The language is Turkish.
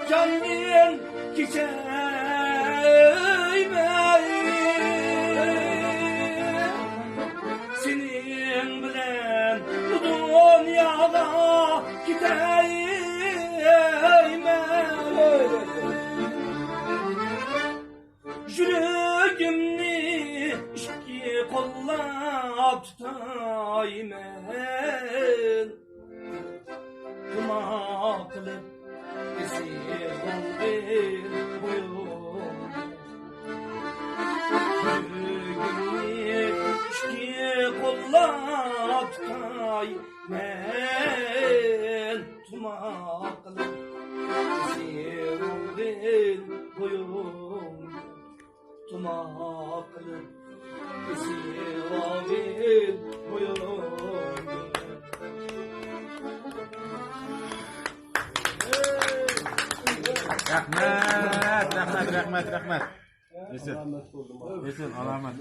canın geçeyme. Senin bilen bu dünyada gideyme. Yüreğimni iki kollap tutaymen. Tuma kılıp esir oldu boyum. Yüreğimni iki kollap tutaymen. Tuma kılıp esir oldu boyum. Tuma kılıp esir oldu boyum. Rahmet. Yesin, alamet.